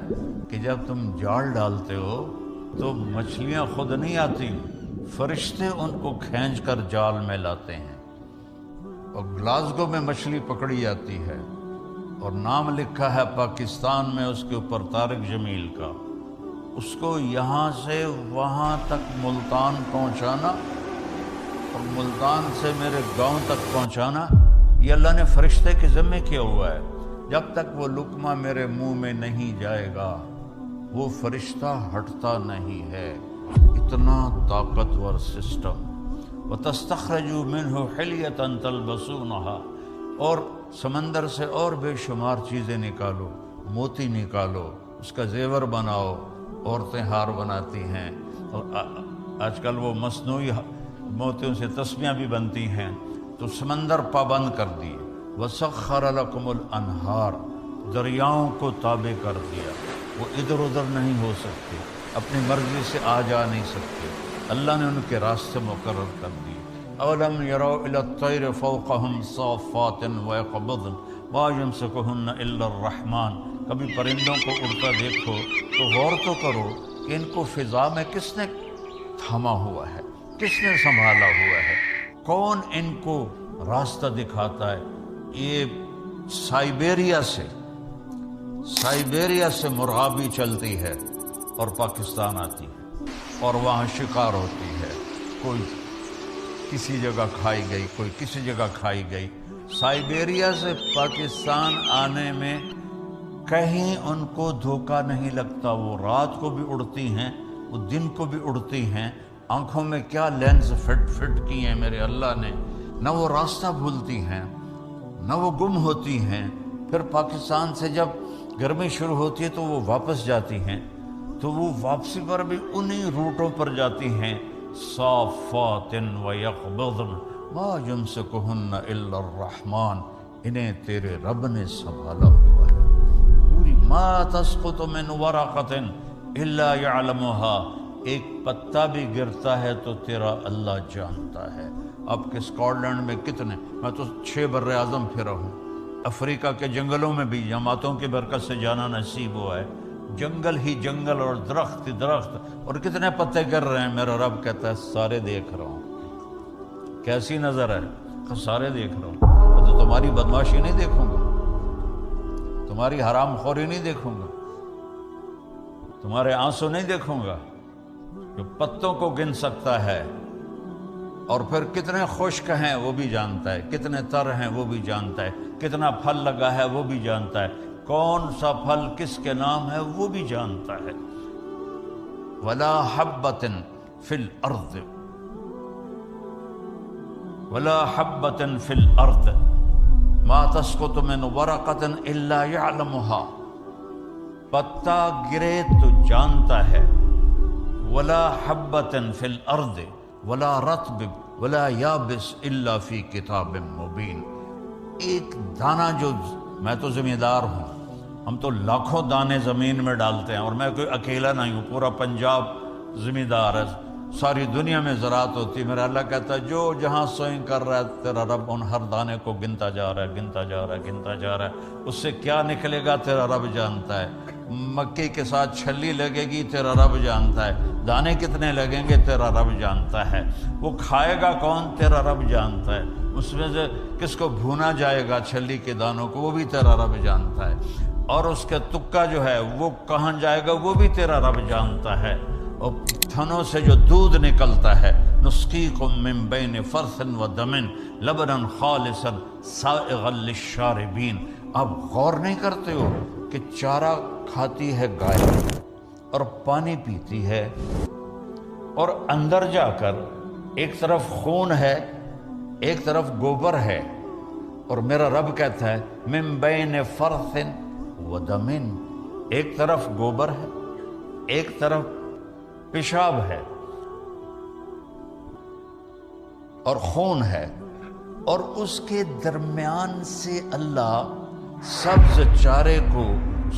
کہ جب تم جال ڈالتے ہو تو مچھلیاں خود نہیں آتی، فرشتے ان کو کھینچ کر جال میں لاتے ہیں، اور گلاسگو میں مچھلی پکڑی جاتی ہے، اور نام لکھا ہے پاکستان میں اس کے اوپر طارق جمیل کا، اس کو یہاں سے وہاں تک ملتان پہنچانا اور ملتان سے میرے گاؤں تک پہنچانا، یہ اللہ نے فرشتے کے ذمہ کیا ہوا ہے۔ جب تک وہ لقمہ میرے منہ میں نہیں جائے گا وہ فرشتہ ہٹتا نہیں ہے، اتنا طاقتور سسٹم۔ وَتَسْتَخْرَجُوا مِنْهُ حِلْيَةً تَلْبَسُونَهَا، اور سمندر سے اور بے شمار چیزیں نکالو، موتی نکالو، اس کا زیور بناؤ، عورتیں ہار بناتی ہیں، اور آج کل وہ مصنوعی موتیوں سے تسبیحاں بھی بنتی ہیں، تو سمندر پابند کر دیے۔ وَسَخَّرَ لَكُمُ الْأَنْهَارَ، دریاؤں کو تابع کر دیا، وہ ادھر ادھر نہیں ہو سکتے، اپنی مرضی سے آ جا نہیں سکتے، اللہ نے ان کے راستے مقرر کر دیے۔ اَوَلَمْ يَرَوْا إِلَى الطَّيْرِ فَوْقَهُمْ صَافَّاتٍ وَيَقْبِضْنَ مَا يُمْسِكُهُنَّ إِلَّا الرَّحْمَنُ، کبھی پرندوں کو اڑتا دیکھو تو غور تو کرو کہ ان کو فضا میں کس نے تھاما ہوا ہے، کس نے سنبھالا ہوا ہے، کون ان کو راستہ دکھاتا ہے۔ یہ سائبیریا سے مرغابی چلتی ہے اور پاکستان آتی ہے اور وہاں شکار ہوتی ہے، کوئی کسی جگہ کھائی گئی، کوئی کسی جگہ کھائی گئی۔ سائبیریا سے پاکستان آنے میں کہیں ان کو دھوکہ نہیں لگتا، وہ رات کو بھی اڑتی ہیں، وہ دن کو بھی اڑتی ہیں، آنکھوں میں کیا لینز فٹ کی ہیں میرے اللہ نے، نہ وہ راستہ بھولتی ہیں نہ وہ گم ہوتی ہیں۔ پھر پاکستان سے جب گرمی شروع ہوتی ہے تو وہ واپس جاتی ہیں، تو وہ واپسی پر بھی انہی روٹوں پر جاتی ہیں، صافات و یقبضن ما یمسکہن الا الرحمن، انہیں تیرے رب نے سنبھالا ہوا ہے۔ پوری ما تسقط من ورقۃ الا یعلمها، ایک پتا بھی گرتا ہے تو تیرا اللہ جانتا ہے۔ اب کہ اسکاٹ لینڈ میں کتنے، میں تو 6 بر اعظم پھرا ہوں، افریقہ کے جنگلوں میں بھی جماعتوں کی برکت سے جانا نصیب ہوا ہے، جنگل ہی جنگل اور درخت ہی درخت، اور کتنے پتے گر رہے ہیں، میرا رب کہتا ہے سارے دیکھ رہا ہوں۔ کیسی نظر ہے؟ کہ سارے دیکھ رہا ہوں۔ میں تو تمہاری بدماشی نہیں دیکھوں گا، تمہاری حرام خوری نہیں دیکھوں گا، تمہارے آنسو نہیں دیکھوں گا۔ جو پتوں کو گن سکتا ہے اور پھر کتنے خشک ہیں وہ بھی جانتا ہے، کتنے تر ہیں وہ بھی جانتا ہے، کتنا پھل لگا ہے وہ بھی جانتا ہے، کون سا پھل کس کے نام ہے وہ بھی جانتا ہے۔ ولا حبۃ فی الارض ولا حبۃ فی الارض ما تسقط من ورقۃ الا یعلمها، پتا گرے تو جانتا ہے، ولا حبۃ فی الارض ولا رطب ولا یابس الا فی کتاب مبین، ایک دانہ جو، میں تو ذمہ دار ہوں، ہم تو لاکھوں دانے زمین میں ڈالتے ہیں، اور میں کوئی اکیلا نہیں ہوں، پورا پنجاب ذمہ دار ہے، ساری دنیا میں زراعت ہوتی ہے۔ میرا اللہ کہتا ہے جو جہاں سوئنگ کر رہا ہے تیرا رب ان ہر دانے کو گنتا جا رہا ہے، گنتا جا رہا ہے، گنتا جا رہا ہے، اس سے کیا نکلے گا تیرا رب جانتا ہے۔ مکئی کے ساتھ چھلی لگے گی تیرا رب جانتا ہے، دانے کتنے لگیں گے تیرا رب جانتا ہے، وہ کھائے گا کون تیرا رب جانتا ہے، اس میں سے کس کو بھونا جائے گا چھلی کے دانوں کو وہ بھی تیرا رب جانتا ہے، اور اس کے تکا جو ہے وہ کہاں جائے گا وہ بھی تیرا رب جانتا ہے۔ اور تھنوں سے جو دودھ نکلتا ہے، نسقیکم من بین فرث و دم لبنا خالصا سائغا للشاربین، آپ غور نہیں کرتے ہو کہ چارہ کھاتی ہے گائے اور پانی پیتی ہے، اور اندر جا کر ایک طرف خون ہے ایک طرف گوبر ہے، اور میرا رب کہتا ہے من بین فرث و دم، ایک طرف گوبر ہے ایک طرف پیشاب ہے اور خون ہے، اور اس کے درمیان سے اللہ سبز چارے کو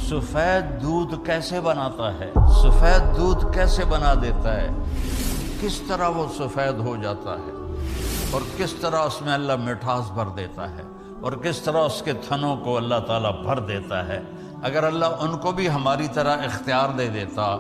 سفید دودھ کیسے بناتا ہے، سفید دودھ کیسے بنا دیتا ہے، کس طرح وہ سفید ہو جاتا ہے، اور کس طرح اس میں اللہ مٹھاس بھر دیتا ہے، اور کس طرح اس کے تھنوں کو اللہ تعالیٰ بھر دیتا ہے۔ اگر اللہ ان کو بھی ہماری طرح اختیار دے دیتا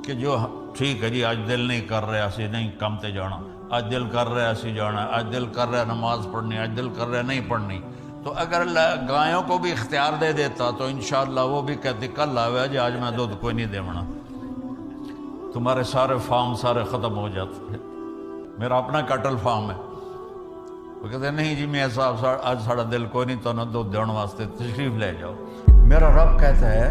کہ جو ٹھیک ہے جی آج دل نہیں کر رہا اسی نہیں کم تے جانا، آج دل کر رہا اسی جانا، آج دل کر رہا نماز پڑھنی، آج دل کر رہا نہیں پڑھنی، تو اگر اللہ گایوں کو بھی اختیار دے دیتا تو انشاءاللہ وہ بھی کہتی کل آوے جی آج میں دودھ کوئی نہیں دیونا، تمہارے سارے فارم سارے ختم ہو جاتے ہیں۔ میرا اپنا کٹل فارم ہے، وہ کہتے ہیں نہیں جی میاں صاحب آج ساڑا دل کوئی نہیں تو نہ دودھ دیون واسطے تشریف لے جاؤ۔ میرا رب کہتا ہے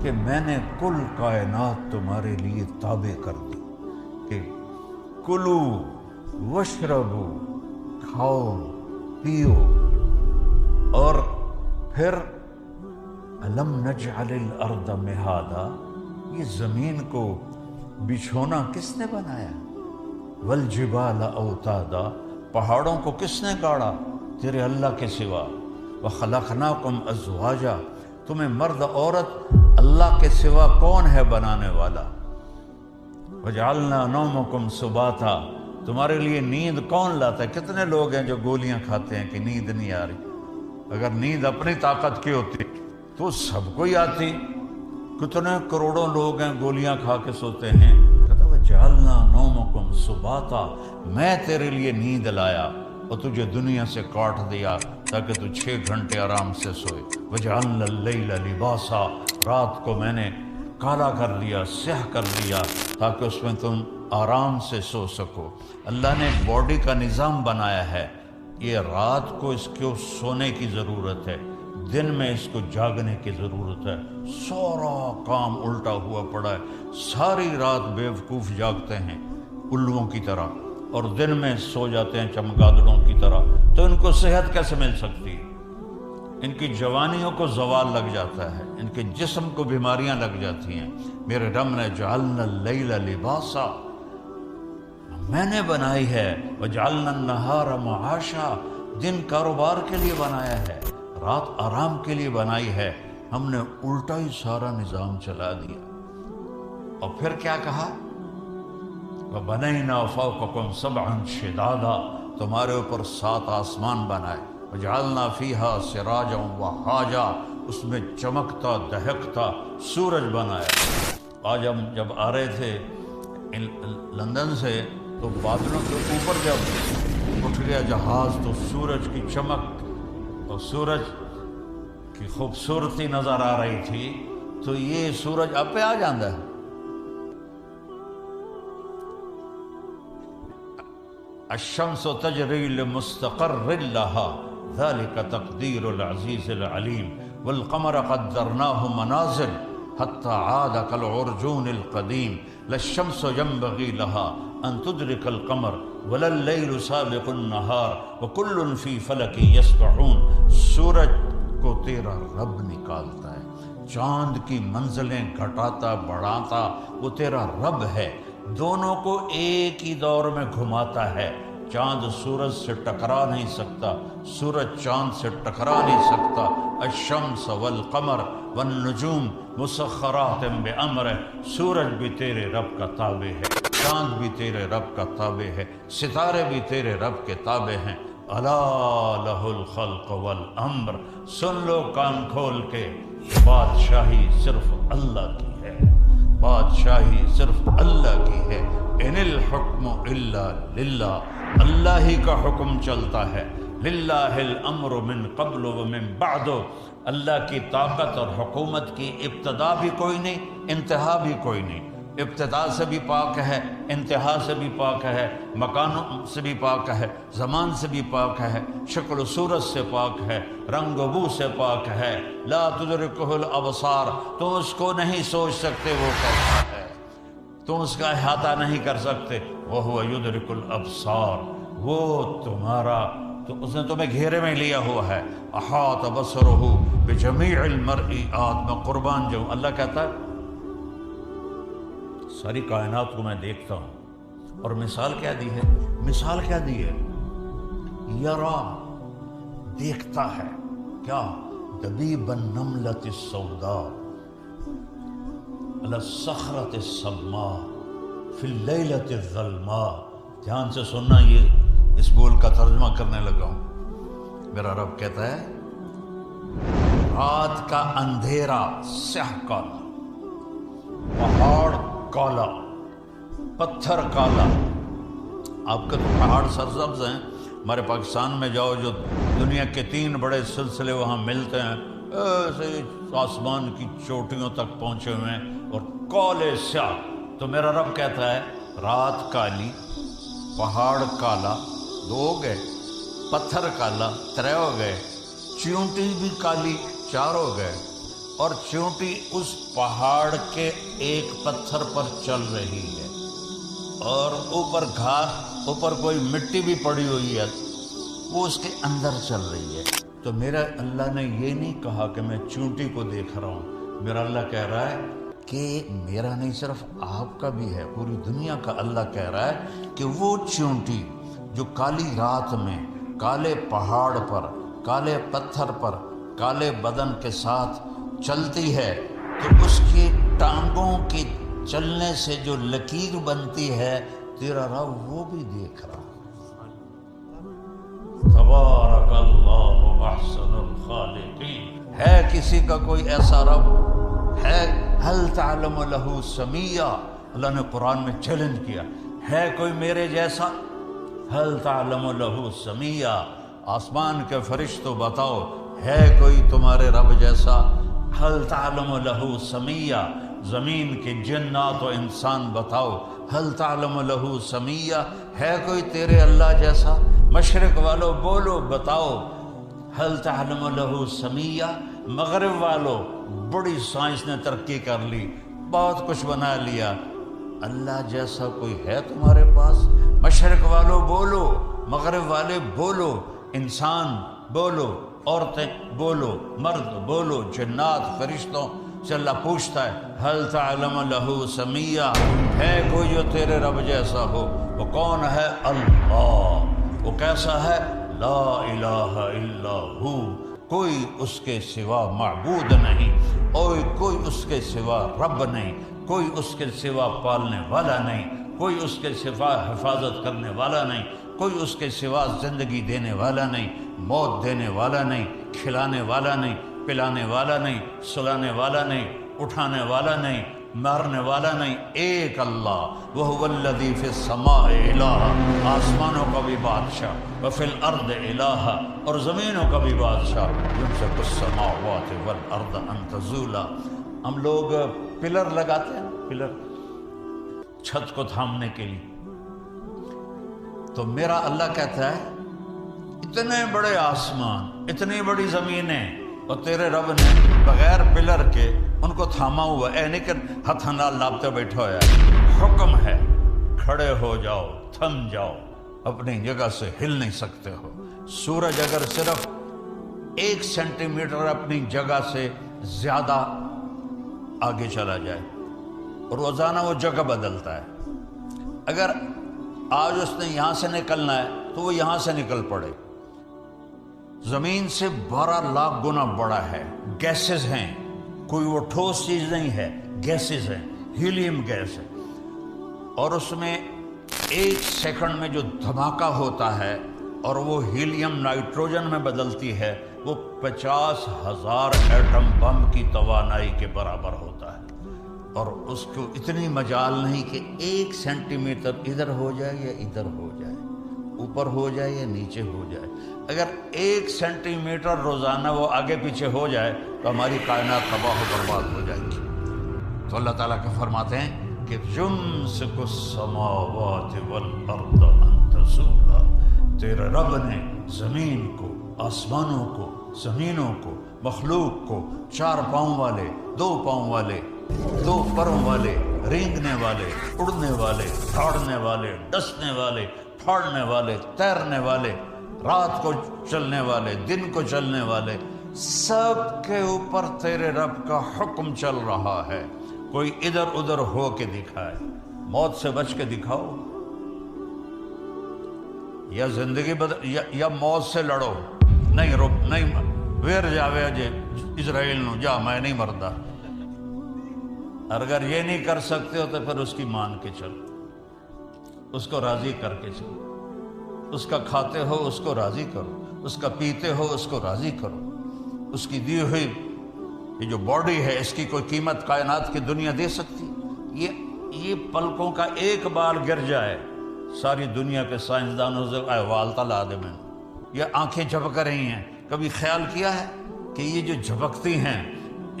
کہ میں نے کل کائنات تمہارے لیے تابع کر دی کہ کلو وشربو، کھاؤ پیو، اور پھر الم نجعل الارض مہادا، یہ زمین کو بچھونا کس نے بنایا، والجبال اوتادا، پہاڑوں کو کس نے گاڑا تیرے اللہ کے سوا، وخلقناکم ازواجا، تمہیں مرد عورت اللہ کے سوا کون ہے بنانے والا، وجعلنا نومکم سباتا، تمہارے لیے نیند کون لاتا ہے، کتنے لوگ ہیں جو گولیاں کھاتے ہیں کہ نیند نہیں آ رہی، اگر نیند اپنی طاقت کی ہوتی تو سب کو ہی آتی، کتنے کروڑوں لوگ ہیں گولیاں کھا کے سوتے ہیں، کہتا وجعلنا نومکم سباتا، میں تیرے لیے نیند لایا اور تجھے دنیا سے کاٹ دیا تاکہ تو 6 گھنٹے آرام سے سوئے، وجعلنا اللیل لباسا، رات کو میں نے کالا کر لیا، سیاہ کر دیا تاکہ اس میں تم آرام سے سو سکو۔ اللہ نے باڈی کا نظام بنایا ہے، یہ رات کو اس کو سونے کی ضرورت ہے، دن میں اس کو جاگنے کی ضرورت ہے، سارا کام الٹا ہوا پڑا ہے، ساری رات بیوقوف جاگتے ہیں الوؤں کی طرح اور دن میں سو جاتے ہیں چمگادڑوں کی طرح، تو ان کو صحت کیسے مل سکتی؟ ان کی جوانیوں کو زوال لگ جاتا ہے، ان کے جسم کو بیماریاں لگ جاتی ہیں۔ میرے رب نے جعلنا اللیل لباسا، میں نے بنائی ہے، وجعلنا النہار معاشا، دن کاروبار کے لیے بنایا ہے، رات آرام کے لیے بنائی ہے، ہم نے الٹا ہی سارا نظام چلا دیا۔ اور پھر کیا کہا؟ وَبَنَيْنَا فَوْقَكُمْ سَبْعًا شِدَادًا، تمہارے اوپر 7 آسمان بنائے، وَجَعَلْنَا فِيهَا سِرَاجًا وَهَّاجًا، اس میں چمکتا دہکتا سورج بنایا۔ آج ہم جب آ رہے تھے لندن سے تو بادلوں کے اوپر جب اٹھ گیا جہاز تو سورج کی چمک اور سورج کی خوبصورتی نظر آ رہی تھی، تو یہ سورج آپ پہ آ جاندہ ہے۔ الشمس تجری لمستقر لها ذلك تقدیر العزیز العلیم والقمر قدرناه منازل حتى عاد كالعرجون القدیم لا الشمس ينبغي لها ان تدرك القمر ولا الليل سابق النهار وكل في فلك يسبحون، سورج کو تیرا رب نکالتا ہے، چاند کی منزلیں گھٹاتا بڑھاتا وہ تیرا رب ہے، دونوں کو ایک ہی دور میں گھماتا ہے، چاند سورج سے ٹکرا نہیں سکتا، سورج چاند سے ٹکرا نہیں سکتا۔ الشمس والقمر والنجوم مسخرات بامرہ، سورج بھی تیرے رب کا تابع ہے، چاند بھی تیرے رب کا تابع ہے، ستارے بھی تیرے رب کے تابع ہیں۔ الا لہ الخلق والامر، سن لو کان کھول کے، بادشاہی صرف اللہ کی ہے، بادشاہی صرف اللہ کی ہے۔ ان الحکم الا للہ، اللہ ہی کا حکم چلتا ہے، للہ الامر من قبل ومن بعد، اللہ کی طاقت اور حکومت کی ابتدا بھی کوئی نہیں، انتہا بھی کوئی نہیں، ابتدا سے بھی پاک ہے، انتہا سے بھی پاک ہے، مکان سے بھی پاک ہے، زمان سے بھی پاک ہے، شکل و صورت سے پاک ہے، رنگ و بو سے پاک ہے۔ لا تدرکہ الابصار، تم اس کو نہیں سوچ سکتے وہ کیسا ہے، تم اس کا احاطہ نہیں کر سکتے، وہو یدرک الابصار، وہ تمہارا، تو اس نے تمہیں گھیرے میں لیا ہوا ہے۔ احاط بصرہ بجمیع المرئیات، میں قربان جاؤں، اللہ کہتا ہے ساری کائنات کو میں دیکھتا ہوں، اور مثال کیا دی ہے؟ مثال کیا دی ہے؟ یرا، دیکھتا ہے کیا؟ دبیب النملۃ السوداء علی الصخرۃ الصماء فی اللیلۃ الظلماء۔ دھیان سے سننا، یہ اس بول کا ترجمہ کرنے لگا ہوں۔ میرا رب کہتا ہے رات کا اندھیرا سیاہ کالا، پہاڑ کالا، پتھر کالا۔ آپ کے پہاڑ سرسبز ہیں، ہمارے پاکستان میں جاؤ جو دنیا کے 3 بڑے سلسلے وہاں ملتے ہیں، ایسے آسمان کی چوٹیوں تک پہنچے ہوئے ہیں اور کالے سیاہ۔ تو میرا رب کہتا ہے رات کالی، پہاڑ کالا، 2 ہو گئے، پتھر کالا 3 ہو گئے، چیونٹی بھی کالی 4 ہو گئے، اور چیونٹی اس پہاڑ کے ایک پتھر پر چل رہی ہے، اور اوپر گھاس، اوپر کوئی مٹی بھی پڑی ہوئی ہے، وہ اس کے اندر چل رہی ہے۔ تو میرا اللہ نے یہ نہیں کہا کہ میں چیونٹی کو دیکھ رہا ہوں، میرا اللہ کہہ رہا ہے کہ میرا نہیں صرف آپ کا بھی ہے، پوری دنیا کا اللہ کہہ رہا ہے کہ وہ چیونٹی جو کالی رات میں کالے پہاڑ پر، کالے پتھر پر، کالے بدن کے ساتھ چلتی ہے، تو اس کی ٹانگوں کی چلنے سے جو لکیر بنتی ہے، تیرا رب وہ بھی دیکھ رہا ہے۔ تبارک اللہ احسن الخالقین، ہے کسی کا کوئی ایسا رب ہے؟ هل تعلم له سمیہ، اللہ نے قرآن میں چیلنج کیا، ہے کوئی میرے جیسا؟ هل تعلم له سمیہ، آسمان کے فرشتوں بتاؤ ہے کوئی تمہارے رب جیسا؟ هل تعلم له سمیہ، زمین کے جنات و انسان بتاؤ هل تعلم له سمیہ، ہے کوئی تیرے اللہ جیسا؟ مشرق والو بولو، بتاؤ هل تعلم له سمیہ، مغرب والوں بڑی سائنس نے ترقی کر لی، بہت کچھ بنا لیا، اللہ جیسا کوئی ہے تمہارے پاس؟ مشرق والوں بولو، مغرب والے بولو، انسان بولو، عورتیں بولو، مرد بولو، جنات فرشتوں سے اللہ پوچھتا ہے هل تعلم له سمیہ، ہے کوئی جو تیرے رب جیسا ہو؟ وہ کون ہے؟ اللہ۔ وہ کیسا ہے؟ لا الہ الا ہو، کوئی اس کے سوا معبود نہیں، اور کوئی اس کے سوا رب نہیں، کوئی اس کے سوا پالنے والا نہیں، کوئی اس کے سوا حفاظت کرنے والا نہیں، کوئی اس کے سوا زندگی دینے والا نہیں، موت دینے والا نہیں، کھلانے والا نہیں، پلانے والا نہیں، سلانے والا نہیں، اٹھانے والا نہیں، مارنے والا نہیں، ایک اللہ۔ وَهُوَ الَّذِي فِي السَّمَاءِ الٰہ، آسمانوں کا بھی بادشاہ، وَفِي الْأَرْضِ الٰہ، اور زمینوں کا بھی بادشاہ، يُمْسِكُ السَّمَاوَاتِ وَالْأَرْضَ أَن تَزُولَا۔ ہم لوگ پلر لگاتے ہیں، پلر چھت کو تھامنے کے لیے، تو میرا اللہ کہتا ہے اتنے بڑے آسمان، اتنی بڑی زمینیں، اور تیرے رب نے بغیر پلر کے ان کو تھاما ہوا ہے، نہیں کہ ہتھ نال لابتے بیٹھا ہوا ہے، حکم ہے کھڑے ہو جاؤ، تھم جاؤ، اپنی جگہ سے ہل نہیں سکتے ہو۔ سورج اگر صرف 1 سینٹی میٹر اپنی جگہ سے زیادہ آگے چلا جائے، روزانہ وہ جگہ بدلتا ہے، اگر آج اس نے یہاں سے نکلنا ہے تو وہ یہاں سے نکل پڑے۔ زمین سے 12 لاکھ گنا بڑا ہے، گیسز ہیں، کوئی وہ ٹھوس چیز نہیں ہے، گیسز ہیں، ہیلیم گیس ہے، اور اس میں 1 سیکنڈ میں جو دھماکہ ہوتا ہے اور وہ ہیلیم نائٹروجن میں بدلتی ہے، وہ 50,000 ایٹم بم کی توانائی کے برابر ہوتا ہے، اور اس کو اتنی مجال نہیں کہ 1 سینٹی میٹر ادھر ہو جائے یا ادھر ہو جائے، اوپر ہو جائے یا نیچے ہو جائے۔ اگر 1 سینٹی میٹر روزانہ وہ آگے پیچھے ہو جائے تو ہماری کائنات تباہ و برباد ہو جائے گی۔ تو اللہ تعالیٰ کا فرماتے ہیں کہ یمسک السماوات والارض ان تزولا، تیرے رب نے زمین کو، آسمانوں کو، زمینوں کو، مخلوق کو، 4 پاؤں والے، 2 پاؤں والے، 2 پروں والے، رینگنے والے، اڑنے والے، دوڑنے والے، ڈسنے والے، پھاڑنے والے، تیرنے والے، رات کو چلنے والے، دن کو چلنے والے، سب کے اوپر تیرے رب کا حکم چل رہا ہے۔ کوئی ادھر ادھر ہو کے دکھائے، موت سے بچ کے دکھاؤ، یا زندگی یا موت سے لڑو، نہیں ویر جاوے جے اسرائیل نو جا میں نہیں مردا۔ اگر یہ نہیں کر سکتے ہو تو پھر اس کی مان کے چلو، اس کو راضی کر کے چلو، اس کا کھاتے ہو اس کو راضی کرو، اس کا پیتے ہو اس کو راضی کرو، اس کی دی ہوئی یہ جو باڈی ہے اس کی کوئی قیمت کائنات کی دنیا دے سکتی؟ یہ پلکوں کا ایک بال گر جائے ساری دنیا کے سائنسدانوں سے والتا لا دے۔ میں یہ آنکھیں جھپک رہی ہیں، کبھی خیال کیا ہے کہ یہ جو جھپکتی ہیں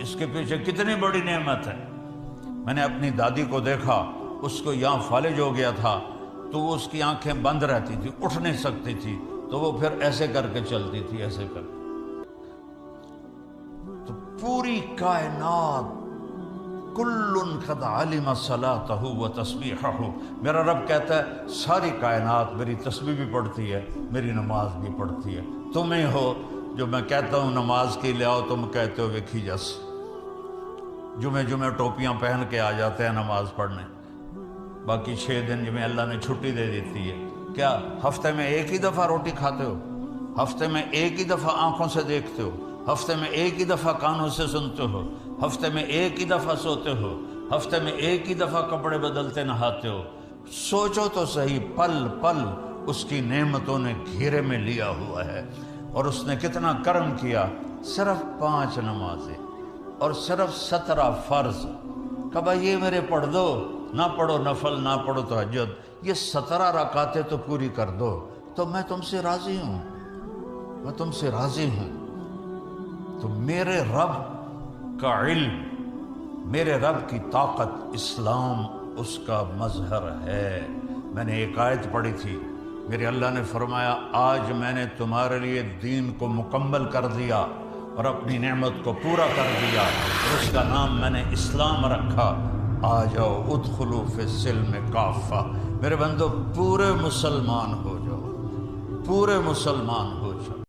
اس کے پیچھے کتنی بڑی نعمت ہے؟ میں نے اپنی دادی کو دیکھا، اس کو یہاں فالج ہو گیا تھا تو وہ اس کی آنکھیں بند رہتی تھی، اٹھ نہیں سکتی تھی، تو وہ پھر ایسے کر کے چلتی تھی، ایسے کر کے۔ تو پوری کائنات کل قد علم صلاتہ و تسبیحہ، میرا رب کہتا ہے ساری کائنات میری تسبیح بھی پڑھتی ہے، میری نماز بھی پڑھتی ہے۔ تم ہی ہو جو میں کہتا ہوں نماز کے لیے آؤ، تم کہتے ہو ویکھی جس، جمعے ٹوپیاں پہن کے آ جاتے ہیں نماز پڑھنے، باقی 6 دن جمعے اللہ نے چھٹی دے دیتی ہے۔ کیا ہفتے میں ایک ہی دفعہ روٹی کھاتے ہو؟ ہفتے میں ایک ہی دفعہ آنکھوں سے دیکھتے ہو؟ ہفتے میں ایک ہی دفعہ کانوں سے سنتے ہو؟ ہفتے میں ایک ہی دفعہ سوتے ہو؟ ہفتے میں ایک ہی دفعہ کپڑے بدلتے نہاتے ہو؟ سوچو تو صحیح، پل پل اس کی نعمتوں نے گھیرے میں لیا ہوا ہے، اور اس نے کتنا کرم کیا۔ صرف 5 نمازیں اور صرف 17 فرض، کبھا یہ میرے پڑھ دو، نہ پڑھو نفل، نہ پڑھو تہجد، یہ 17 رکعتیں تو پوری کر دو تو میں تم سے راضی ہوں، میں تم سے راضی ہوں۔ تو میرے رب کا علم، میرے رب کی طاقت، اسلام اس کا مظہر ہے۔ میں نے ایک آیت پڑھی تھی میرے اللہ نے فرمایا آج میں نے تمہارے لیے دین کو مکمل کر دیا اور اپنی نعمت کو پورا کر دیا، اور اس کا نام میں نے اسلام رکھا۔ آ جاؤ ادخلوا فی السلم کافہ، میرے بندو پورے مسلمان ہو جاؤ، پورے مسلمان ہو جاؤ۔